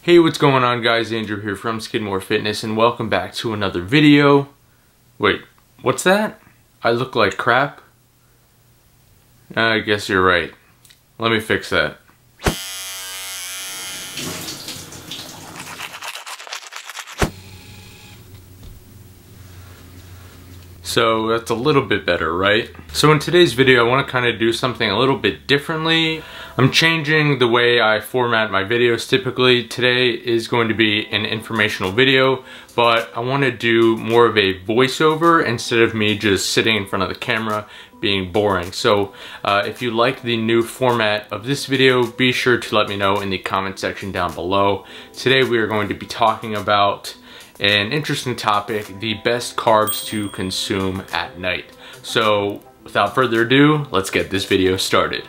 Hey, what's going on guys? Andrew here from Skidmore Fitness and welcome back to another video. Wait, what's that? I look like crap? I guess you're right. Let me fix that. So that's a little bit better, right? So in today's video, I want to kind of do something a little bit differently. I'm changing the way I format my videos typically. Today is going to be an informational video, but I want to do more of a voiceover instead of me just sitting in front of the camera being boring. So if you like the new format of this video, be sure to let me know in the comment section down below. Today we are going to be talking about an interesting topic, the best carbs to consume at night. So without further ado, let's get this video started.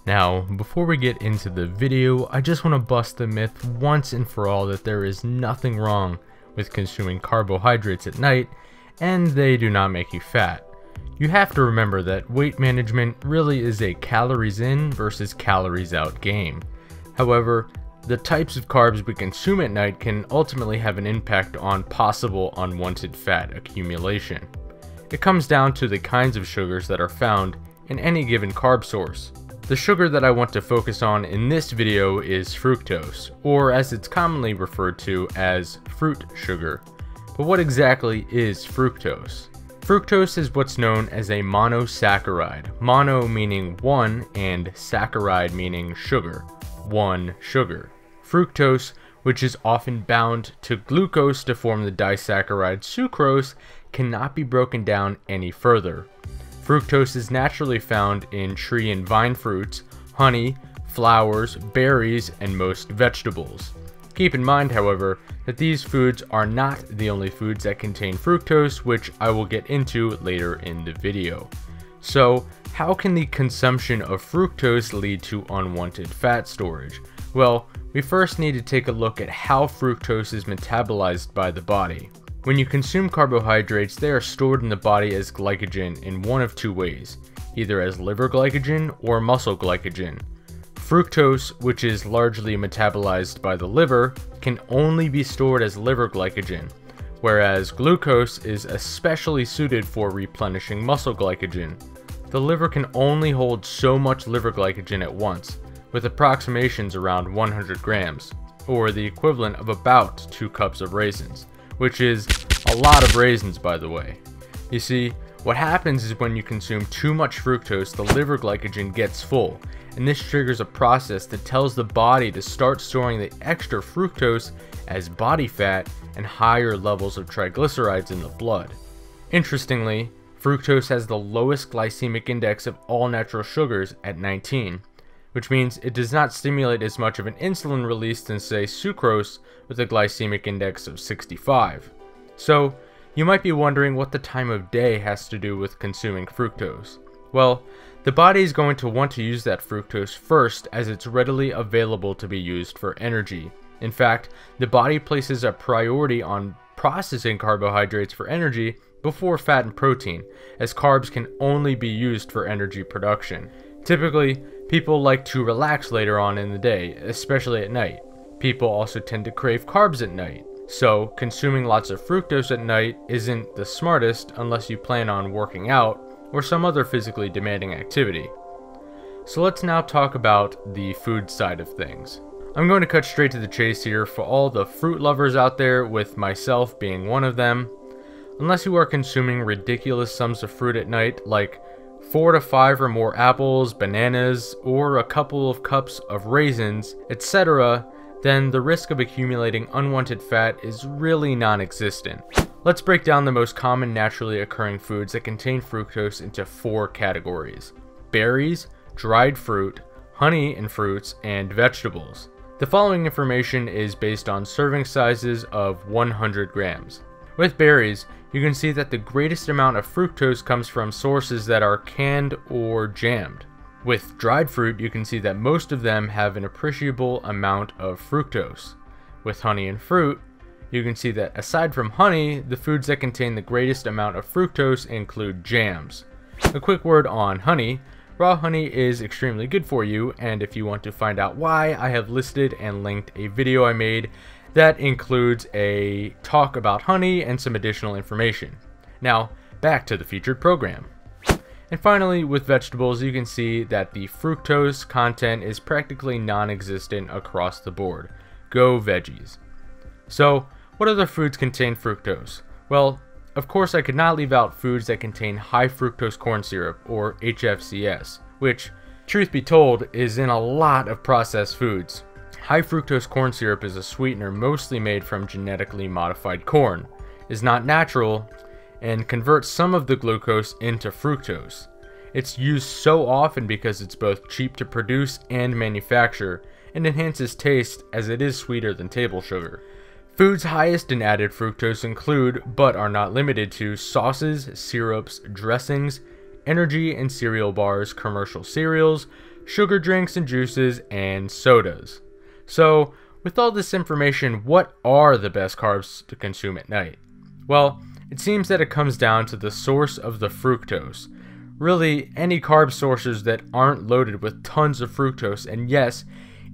Now, before we get into the video, I just want to bust the myth once and for all that there is nothing wrong with consuming carbohydrates at night, and they do not make you fat. You have to remember that weight management really is a calories in versus calories out game. However, the types of carbs we consume at night can ultimately have an impact on possible unwanted fat accumulation. It comes down to the kinds of sugars that are found in any given carb source. The sugar that I want to focus on in this video is fructose, or as it's commonly referred to as fruit sugar. But what exactly is fructose? Fructose is what's known as a monosaccharide, mono meaning one and saccharide meaning sugar, one sugar. Fructose, which is often bound to glucose to form the disaccharide sucrose, cannot be broken down any further. Fructose is naturally found in tree and vine fruits, honey, flowers, berries, and most vegetables. Keep in mind, however, that these foods are not the only foods that contain fructose, which I will get into later in the video. So, how can the consumption of fructose lead to unwanted fat storage? Well, we first need to take a look at how fructose is metabolized by the body. When you consume carbohydrates, they are stored in the body as glycogen in one of two ways, either as liver glycogen or muscle glycogen. Fructose, which is largely metabolized by the liver, can only be stored as liver glycogen, whereas glucose is especially suited for replenishing muscle glycogen. The liver can only hold so much liver glycogen at once, with approximations around 100 grams, or the equivalent of about 2 cups of raisins. Which is a lot of raisins, by the way. You see, what happens is when you consume too much fructose, the liver glycogen gets full, and this triggers a process that tells the body to start storing the extra fructose as body fat and higher levels of triglycerides in the blood. Interestingly, fructose has the lowest glycemic index of all natural sugars at 19, which means it does not stimulate as much of an insulin release than, say, sucrose with a glycemic index of 65. So, you might be wondering what the time of day has to do with consuming fructose. Well, the body is going to want to use that fructose first, as it's readily available to be used for energy. In fact, the body places a priority on processing carbohydrates for energy before fat and protein, as carbs can only be used for energy production. Typically, people like to relax later on in the day, especially at night. People also tend to crave carbs at night, so consuming lots of fructose at night isn't the smartest unless you plan on working out or some other physically demanding activity. So let's now talk about the food side of things. I'm going to cut straight to the chase here for all the fruit lovers out there, with myself being one of them. Unless you are consuming ridiculous sums of fruit at night, like 4 to 5 or more apples, bananas, or a couple of cups of raisins, etc., then the risk of accumulating unwanted fat is really non-existent. Let's break down the most common naturally occurring foods that contain fructose into 4 categories: berries, dried fruit, honey and fruits, and vegetables. The following information is based on serving sizes of 100 grams. With berries, you can see that the greatest amount of fructose comes from sources that are canned or jammed. With dried fruit, you can see that most of them have an appreciable amount of fructose. With honey and fruit, you can see that aside from honey, the foods that contain the greatest amount of fructose include jams. A quick word on honey. Raw honey is extremely good for you, and if you want to find out why, I have listed and linked a video I made that includes a talk about honey and some additional information. Now, back to the featured program. And finally, with vegetables, you can see that the fructose content is practically non-existent across the board. Go veggies. So, what other foods contain fructose? Well, of course I could not leave out foods that contain high fructose corn syrup, or HFCS, which, truth be told, is in a lot of processed foods. High fructose corn syrup is a sweetener mostly made from genetically modified corn, is not natural, and converts some of the glucose into fructose. It's used so often because it's both cheap to produce and manufacture, and enhances taste as it is sweeter than table sugar. Foods highest in added fructose include, but are not limited to, sauces, syrups, dressings, energy and cereal bars, commercial cereals, sugar drinks and juices, and sodas. So, with all this information, what are the best carbs to consume at night? Well, it seems that it comes down to the source of the fructose. Really, any carb sources that aren't loaded with tons of fructose, and yes,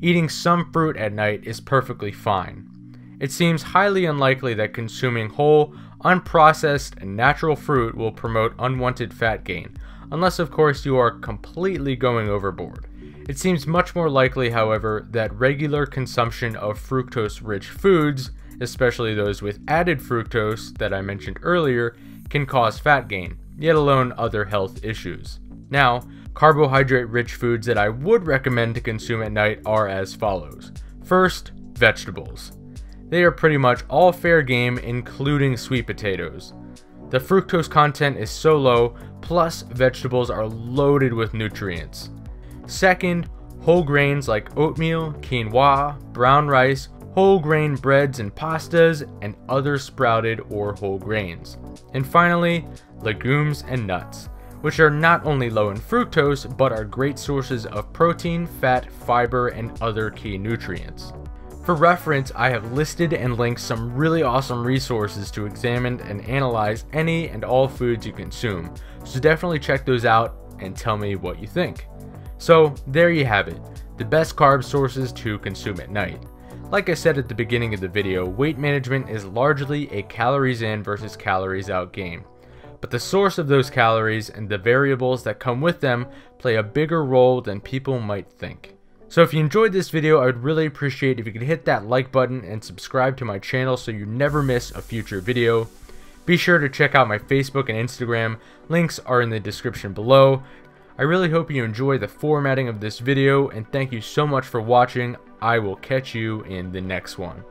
eating some fruit at night is perfectly fine. It seems highly unlikely that consuming whole, unprocessed, and natural fruit will promote unwanted fat gain, unless of course you are completely going overboard. It seems much more likely, however, that regular consumption of fructose-rich foods, especially those with added fructose that I mentioned earlier, can cause fat gain, yet alone other health issues. Now, carbohydrate-rich foods that I would recommend to consume at night are as follows. First, vegetables. They are pretty much all fair game, including sweet potatoes. The fructose content is so low, plus vegetables are loaded with nutrients. Second, whole grains like oatmeal, quinoa, brown rice, whole grain breads and pastas, and other sprouted or whole grains. And finally, legumes and nuts, which are not only low in fructose, but are great sources of protein, fat, fiber, and other key nutrients. For reference, I have listed and linked some really awesome resources to examine and analyze any and all foods you consume, so definitely check those out and tell me what you think. So there you have it, the best carb sources to consume at night. Like I said at the beginning of the video, weight management is largely a calories in versus calories out game. But the source of those calories and the variables that come with them play a bigger role than people might think. So if you enjoyed this video, I would really appreciate if you could hit that like button and subscribe to my channel so you never miss a future video. Be sure to check out my Facebook and Instagram, links are in the description below. I really hope you enjoy the formatting of this video, and thank you so much for watching. I will catch you in the next one.